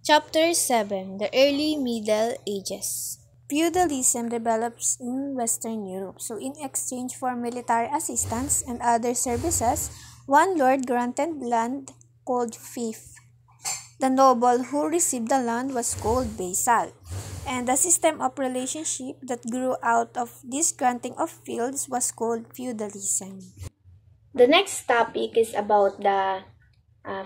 Chapter 7: The Early Middle Ages. Feudalism develops in Western Europe. So, in exchange for military assistance and other services, one lord granted land called fief. The noble who received the land was called vassal. And the system of relationship that grew out of this granting of fields was called feudalism. The next topic is about the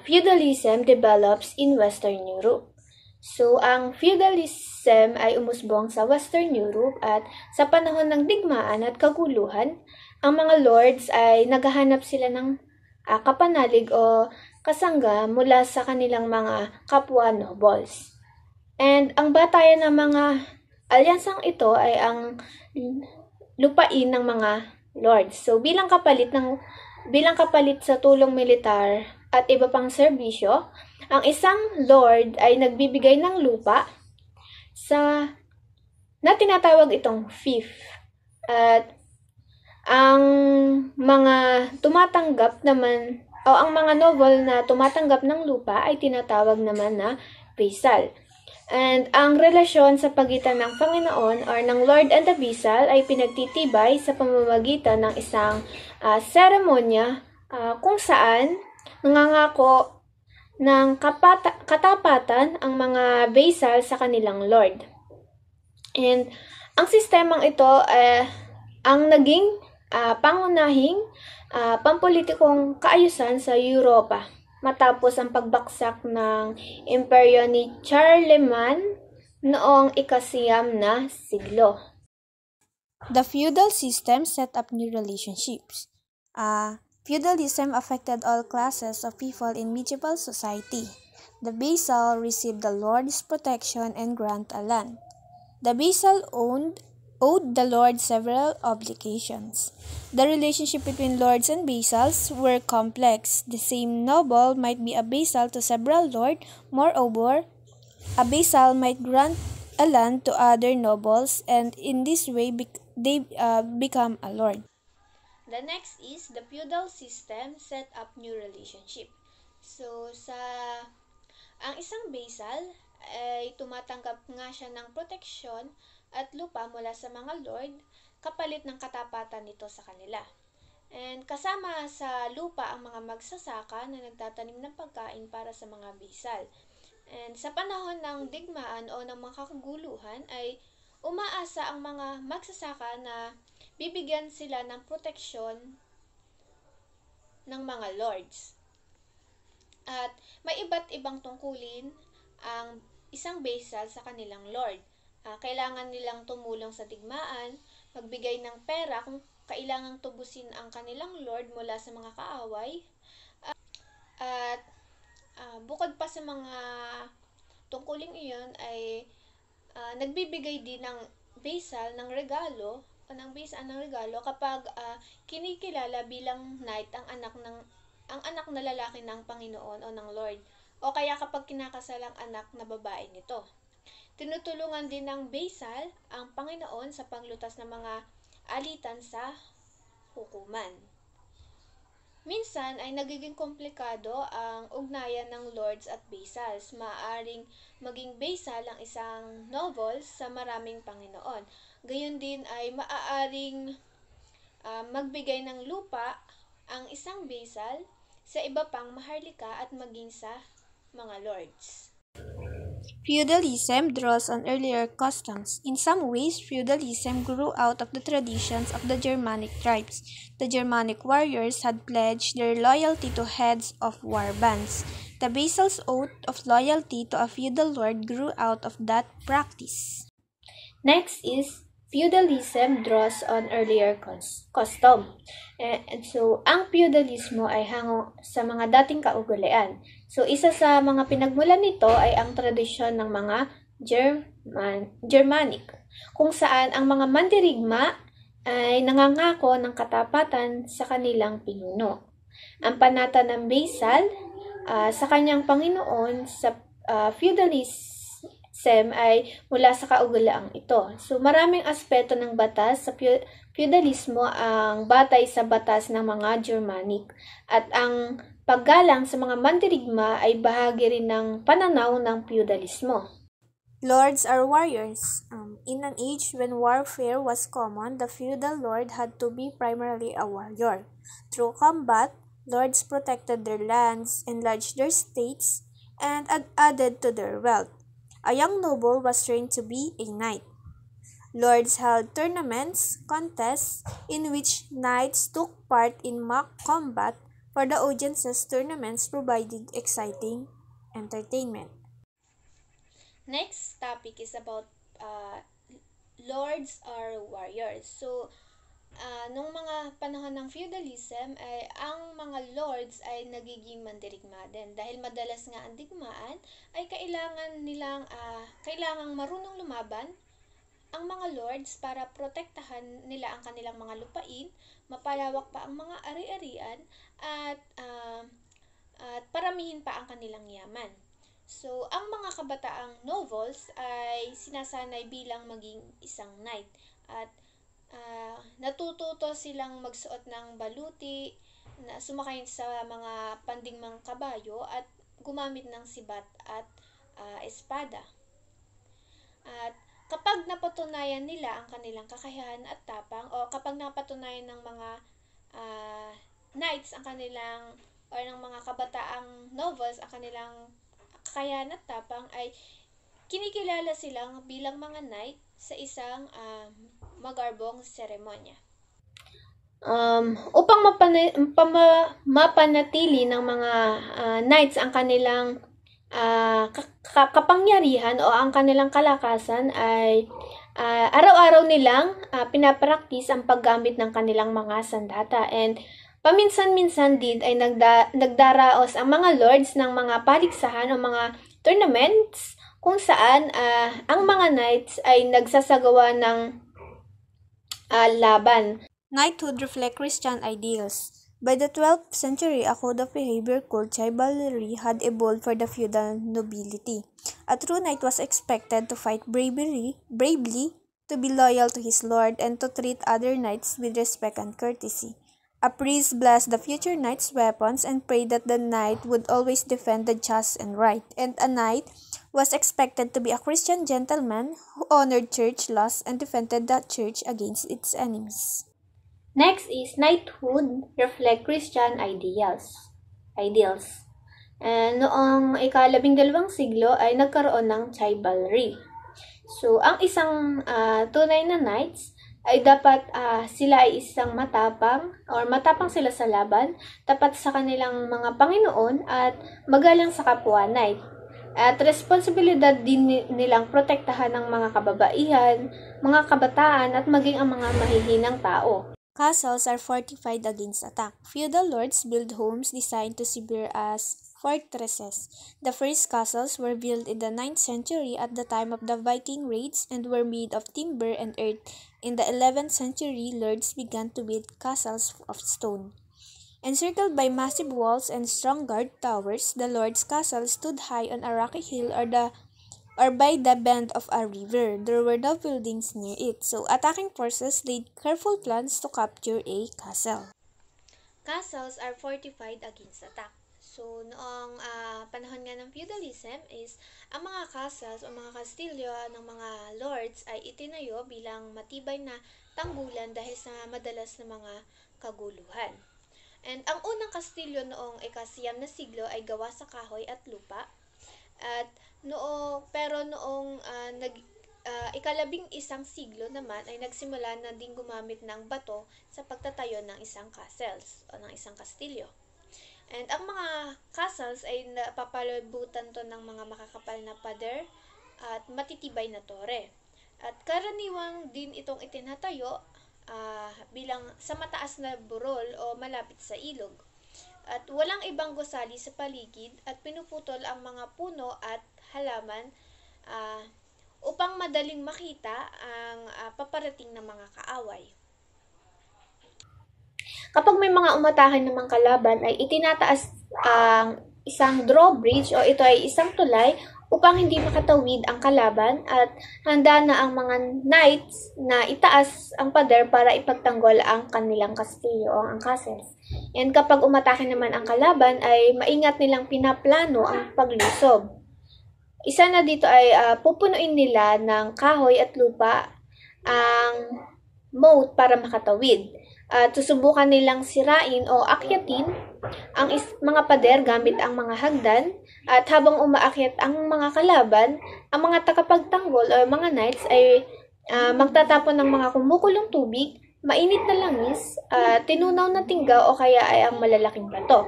feudalism develops in Western Europe. So, ang feudalism ay umusbong sa Western Europe at sa panahon ng digmaan at kaguluhan, ang mga lords ay naghahanap sila ng kapanalig o kasangga mula sa kanilang mga kapwa nobles. And ang batayan ng mga alyansang ito ay ang lupain ng mga lords. So, bilang kapalit sa tulong militar at iba pang serbisyo, ang isang lord ay nagbibigay ng lupa na tinatawag itong fief. At ang mga tumatanggap naman o ang mga noble na tumatanggap ng lupa ay tinatawag naman na vassal. And ang relasyon sa pagitan ng Panginoon or ng Lord and the Vassal ay pinagtitibay sa pamamagitan ng isang seremonya kung saan nangangako ng katapatan ang mga vassal sa kanilang Lord. And ang sistemang ito ang naging pangunahing pampolitikong kaayusan sa Europa matapos ang pagbaksak ng imperyo ni Charlemagne noong ika-9 na siglo. The feudal system set up new relationships. Feudalism affected all classes of people in medieval society. The vassal received the lord's protection and grant a land. The vassal owed the lord several obligations. The relationship between lords and vassals were complex. The same noble might be a vassal to several lords. Moreover, a vassal might grant a land to other nobles, and in this way they become a lord. The next is the feudal system set up new relationship. So, ang isang vassal ay tumatanggap nga siya ng proteksyon at lupa mula sa mga lord kapalit ng katapatan nito sa kanila. And kasama sa lupa ang mga magsasaka na nagtatanim ng pagkain para sa mga vassal. And sa panahon ng digmaan o ng mga kaguluhan ay umaasa ang mga magsasaka na bibigyan sila ng proteksyon ng mga lords. At may iba't ibang tungkulin ang isang vassal sa kanilang lord. Kailangan nilang tumulong sa digmaan, magbigay ng pera kung kailangang tubusin ang kanilang lord mula sa mga kaaway. At bukod pa sa mga tungkuling iyon ay nagbibigay din ng vassal ng regalo o ng vassal ng regalo kapag kinikilala bilang knight ang anak na lalaki ng Panginoon o ng Lord, o kaya kapag kinakasal ang anak na babae nito. Tinutulungan din ng vassal ang Panginoon sa paglutas ng mga alitan sa hukuman. Minsan ay nagiging komplikado ang ugnayan ng lords at vassals. Maaaring maging vassal ang isang noble sa maraming Panginoon. Gayon din ay maaaring magbigay ng lupa ang isang vassal sa iba pang maharlika at maging sa mga lords. Feudalism draws on earlier customs. In some ways, feudalism grew out of the traditions of the Germanic tribes. The Germanic warriors had pledged their loyalty to heads of war bands. The vassal's oath of loyalty to a feudal lord grew out of that practice. Next is feudalism draws on earlier custom. And so, ang feudalismo ay hango sa mga dating kaugalian. So, isa sa mga pinagmulan nito ay ang tradisyon ng mga Germanic, kung saan ang mga mandirigma ay nangangako ng katapatan sa kanilang pinuno. Ang panata ng vassal sa kanyang Panginoon sa feudalism ay mula sa kaugaliang ito. So, maraming aspeto ng batas sa feudalismo ang batay sa batas ng mga Germanic. At ang paggalang sa mga mandirigma ay bahagi rin ng pananaw ng feudalismo. Lords are warriors. In an age when warfare was common, the feudal lord had to be primarily a warrior. Through combat, lords protected their lands, enlarged their states, and added to their wealth. A young noble was trained to be a knight. Lords held tournaments, contests, in which knights took part in mock combat. For the audiences, tournaments provided exciting entertainment. Next topic is about lords are warriors. So, nung mga panahon ng feudalism, ay ang mga lords ay nagiging mandirigma din. Dahil madalas nga ang digmaan ay kailangang marunong lumaban ang mga lords para protektahan nila ang kanilang mga lupain, mapalawak pa ang mga ari-arian, at paramihin pa ang kanilang yaman. So, ang mga kabataang nobles ay sinasanay bilang maging isang knight at natututo silang magsuot ng baluti, na sumakay sa mga pandingmang kabayo at gumamit ng sibat at espada. At kapag napatunayan nila ang kanilang kakayahan at tapang, o kapag napatunayan ng mga knights ang kanilang, or ng mga kabataang nobles ang kanilang kakayahan at tapang, ay kinikilala silang bilang mga knight sa isang magarbong seremonya. Upang mapanatili ng mga knights ang kanilang kapangyarihan o ang kanilang kalakasan, ay araw-araw nilang pinapraktis ang paggamit ng kanilang mga sandata, and paminsan-minsan din ay nagdaraos ang mga lords ng mga paligsahan o mga tournaments kung saan ang mga knights ay nagsasagawa ng laban. Knighthood reflect Christian ideals. By the 12th century, a code of behavior called chivalry had evolved for the feudal nobility. A true knight was expected to fight bravely, to be loyal to his lord, and to treat other knights with respect and courtesy. A priest blessed the future knight's weapons and prayed that the knight would always defend the just and right. And a knight was expected to be a Christian gentleman who honored church laws and defended the church against its enemies. Next is knighthood reflect Christian ideals. Noong ika-12 siglo ay nagkaroon ng chivalry. So, ang isang tunay na knights ay dapat sila ay isang matapang sila sa laban, tapat sa kanilang mga Panginoon, at magalang sa kapwa knight. At responsibilidad din nilang protektahan ng mga kababaihan, mga kabataan, at maging ang mga mahihinang tao. Castles are fortified against attack. Feudal lords built homes designed to serve as fortresses. The first castles were built in the 9th century at the time of the Viking raids and were made of timber and earth. In the 11th century, lords began to build castles of stone. Encircled by massive walls and strong guard towers, the lord's castle stood high on a rocky hill or by the bend of a river. There were no buildings near it, so attacking forces laid careful plans to capture a castle. Castles are fortified against attack. So, noong panahon nga ng feudalism is ang mga castles o mga kastilyo ng mga lords ay itinayo bilang matibay na tanggulan dahil sa madalas na mga kaguluhan. And ang unang kastilyo noong ika-9 na siglo ay gawa sa kahoy at lupa. At noong ika-11 siglo naman ay nagsimula na din gumamit ng bato sa pagtatayo ng isang castles o ng isang kastilyo. And ang mga castles ay napapalabutan to ng mga makakapal na pader at matitibay na tore. At karaniwang din itong itinatayo bilang sa mataas na burol o malapit sa ilog. At walang ibang gusali sa paligid at pinuputol ang mga puno at halaman upang madaling makita ang paparating na mga kaaway. Kapag may mga umatahan namang kalaban, ay itinataas ang isang drawbridge o ito ay isang tulay upang hindi makatawid ang kalaban, at handa na ang mga knights na itaas ang pader para ipagtanggol ang kanilang kastilyo o ang castles. And kapag umatake naman ang kalaban ay maingat nilang pinaplano ang paglusob. Isa na dito ay pupunuin nila ng kahoy at lupa ang moat para makatawid. At susubukan nilang sirain o akyatin ang mga pader gamit ang mga hagdan. At habang umaakyat ang mga kalaban, ang mga tagapagtanggol o mga knights ay magtatapon ng mga kumukulong tubig, mainit na langis, tinunaw na tingga o kaya ay ang malalaking bato.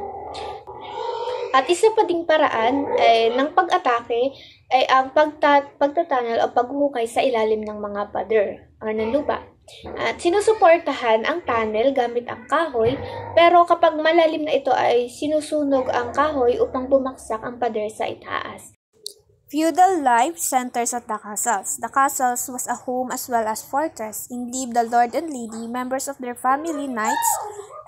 At isa pa ding paraan ng pag-atake ay ang pagtatanal o paghuhukay sa ilalim ng mga pader o ng lupa. At sinusuportahan ang tunnel gamit ang kahoy, pero kapag malalim na ito ay sinusunog ang kahoy upang bumaksak ang pader sa itaas. Feudal life centers at the castles. The castles was a home as well as fortress. In lived the lord and lady, members of their family, knights,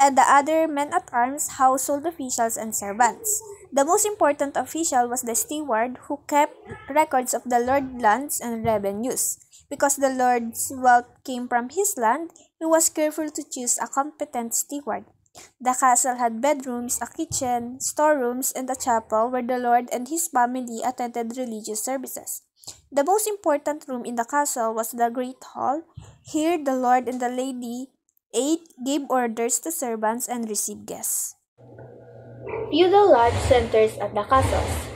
and the other men-at-arms, household officials, and servants. The most important official was the steward, who kept records of the lord's lands and revenues. Because the lord's wealth came from his land, he was careful to choose a competent steward. The castle had bedrooms, a kitchen, storerooms, and a chapel where the lord and his family attended religious services. The most important room in the castle was the great hall. Here, the lord and the lady ate, gave orders to servants, and received guests. Feudal life centers at the castles.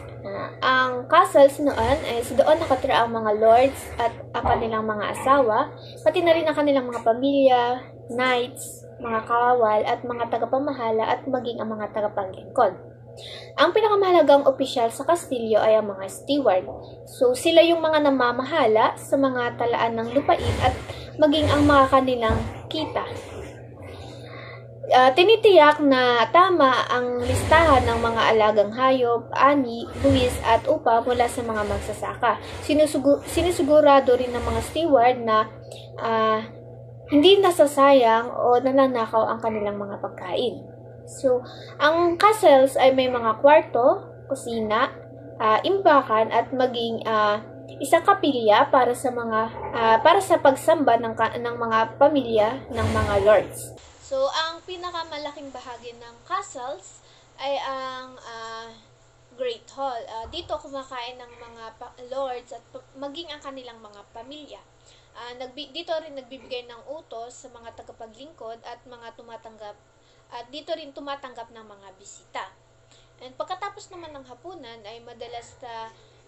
Ang castles noon ay doon nakatira ang mga lords at ang kanilang mga asawa, pati na rin ang kanilang mga pamilya, knights, mga kawal at mga tagapamahala at maging ang mga tagapaglingkod. Ang pinakamahalagang opisyal sa kastilyo ay ang mga steward. So sila yung mga namamahala sa mga talaan ng lupain at maging ang mga kanilang kita. Tinitiyak na tama ang listahan ng mga alagang hayop, ani, buwis at upa mula sa mga magsasaka. Sinisigurado rin ng mga steward na hindi nasasayang o nananakaw ang kanilang mga pagkain. So, ang castles ay may mga kwarto, kusina, imbakan at maging isang kapilya para sa pagsamba ng mga pamilya ng mga lords. So, ang pinakamalaking bahagi ng castles ay ang Great Hall. Dito kumakain ng mga lords at maging ang kanilang mga pamilya. Dito rin nagbibigay ng utos sa mga tagapaglingkod at mga tumatanggap at dito rin tumatanggap ng mga bisita. And pagkatapos naman ng hapunan ay madalas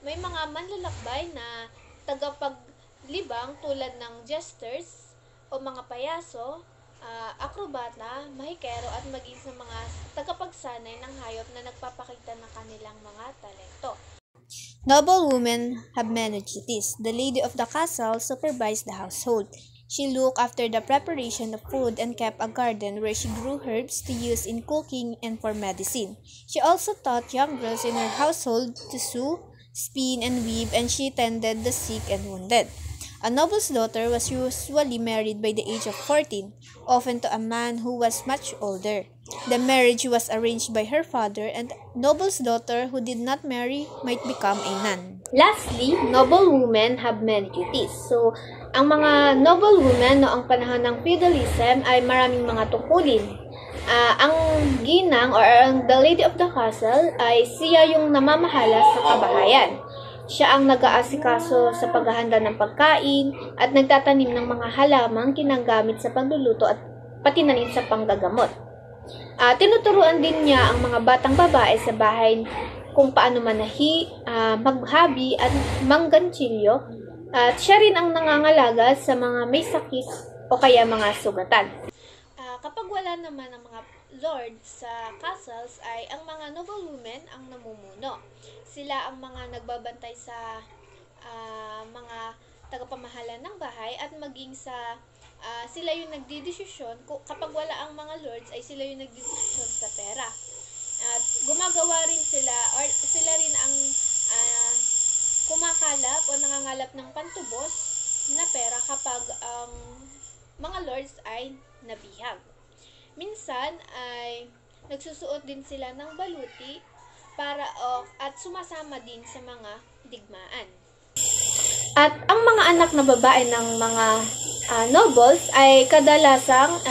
may mga manlalakbay na tagapaglibang tulad ng jesters o mga payaso, akrobata, mahikero at maging sa mga tagapagsanay ng hayop na nagpapakita ng kanilang mga talento. Noble women have many duties. The lady of the castle supervised the household. She looked after the preparation of food and kept a garden where she grew herbs to use in cooking and for medicine. She also taught young girls in her household to sew, spin, and weave, and she tended the sick and wounded. A noble's daughter was usually married by the age of 14, often to a man who was much older. The marriage was arranged by her father, and noble's daughter who did not marry might become a nun. Lastly, noble women have many duties. So, ang mga noble women noong panahon ng feudalism ay maraming mga tungkulin. Ang ginang or the lady of the castle ay siya yung namamahala sa kabahayan. Siya ang nag-aasikaso sa paghahanda ng pagkain at nagtatanim ng mga halamang ginagamit sa pagluluto at pati na rin sa panggagamot. Tinuturuan din niya ang mga batang babae sa bahay kung paano manahi, maghabi at mangganchilyo, at siya rin ang nangangalaga sa mga may sakit o kaya mga sugatan. Kapag wala naman ang mga lords sa castles ay ang mga noble women ang namumuno. Sila ang mga nagbabantay sa mga tagapamahala ng bahay at maging sila yung nagdidesisyon. Kapag wala ang mga lords ay sila yung nagdidesisyon sa pera. At gumagawa rin sila or sila rin ang kumakalap o nangangalap ng pantubos na pera kapag ang mga lords ay nabihag. Minsan ay nagsusuot din sila ng baluti at sumasama din sa mga digmaan. At ang mga anak na babae ng mga nobles ay kadalasang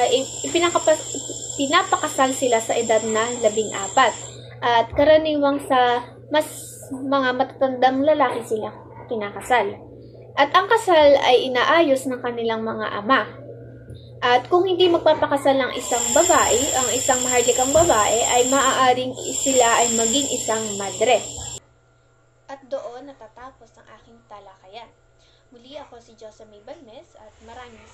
pinapakasal sila sa edad na 14. At karaniwang sa mas mga matatandang lalaki sila kinakasal. At ang kasal ay inaayos ng kanilang mga ama. At kung hindi magpapakasal ng isang babae, ang isang maharlikang babae, ay maaaring sila ay maging isang madre. At doon natatapos ang aking talakayan. Muli ako si Josamay Balmes at maraming